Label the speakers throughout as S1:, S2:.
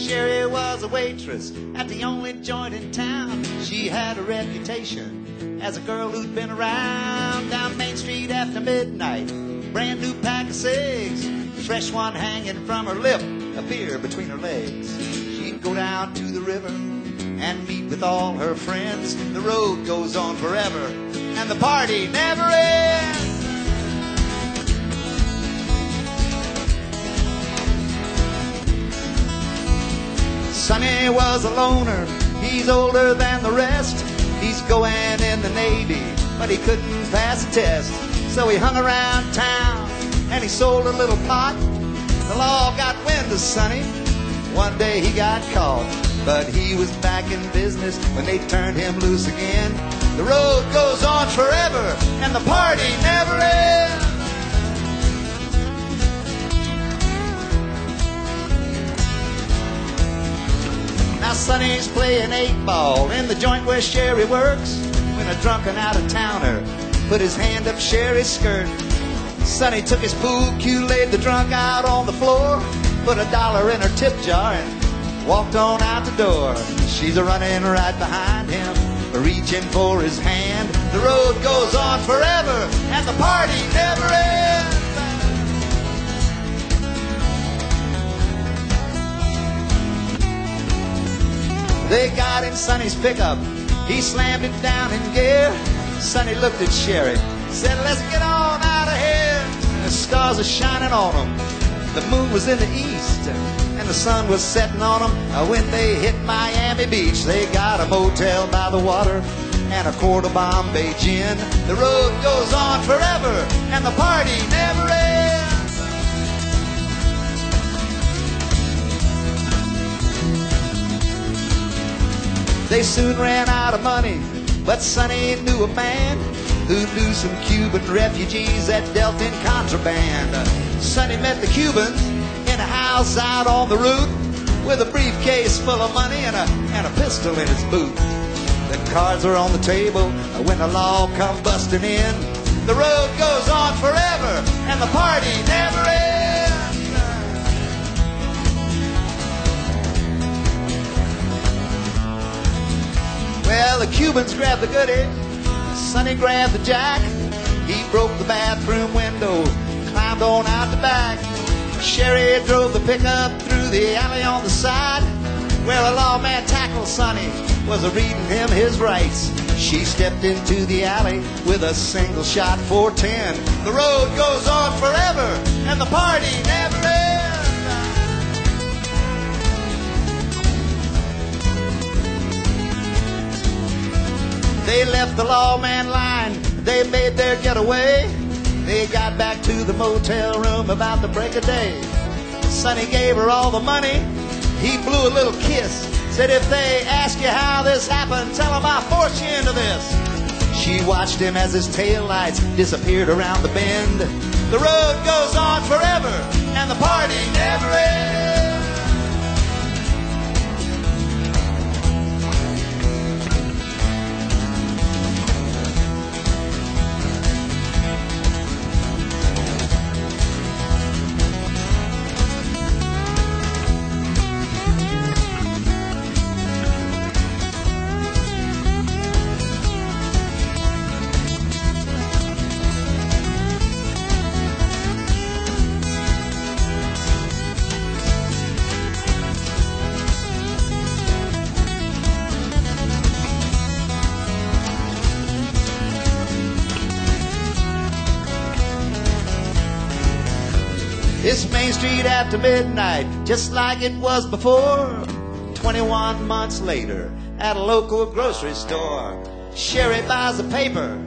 S1: Sherry was a waitress at the only joint in town. She had a reputation as a girl who'd been around. Down Main Street after midnight, brand new pack of cigs, fresh one hanging from her lip, a beer between her legs. She'd go down to the river and meet with all her friends. The road goes on forever and the party never ends. Sonny was a loner, he's older than the rest. He's going in the Navy, but he couldn't pass a test. So he hung around town and he sold a little pot. The law got wind of Sonny, one day he got caught. But he was back in business when they turned him loose again. The road goes on forever and the party never ends. Now Sonny's playing 8-ball in the joint where Sherry works, when a drunken out-of-towner put his hand up Sherry's skirt. Sonny took his pool cue, laid the drunk out on the floor, put $1 in her tip jar and walked on out the door. She's a-running right behind him, reaching for his hand. The road goes on forever and the party never ends. They got in Sonny's pickup, he slammed it down in gear. Sonny looked at Sherry, said, let's get on out of here. The stars are shining on them, the moon was in the east, and the sun was setting on them when they hit Miami Beach. They got a motel by the water and a quart of Bombay gin. The road goes on forever and the party never ends. They soon ran out of money, but Sonny knew a man who knew some Cuban refugees that dealt in contraband. Sonny met the Cubans in a house out on the route with a briefcase full of money and a pistol in his boot. The cards are on the table when the law come busting in. The road goes on forever and the party never ends. Well, the Cubans grabbed the goodie, Sonny grabbed the jack. He broke the bathroom window, climbed on out the back. Sherry drove the pickup through the alley on the side, where a lawman tackled Sonny, was reading him his rights. She stepped into the alley with a single shot 410. The road goes on forever and the party never ends. They left the lawman line, they made their getaway. They got back to the motel room about the break of day. Sonny gave her all the money, he blew a little kiss, said, if they ask you how this happened, tell them I forced you into this. She watched him as his taillights disappeared around the bend. The road goes on forever and the party never ends. It's Main Street after midnight, just like it was before. 21 months later, at a local grocery store, Sherry buys a paper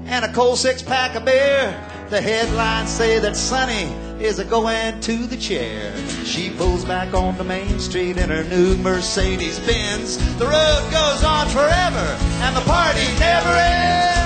S1: and a cold 6-pack of beer. The headlines say that Sonny is a-going to the chair. She pulls back onto Main Street in her new Mercedes-Benz. The road goes on forever and the party never ends.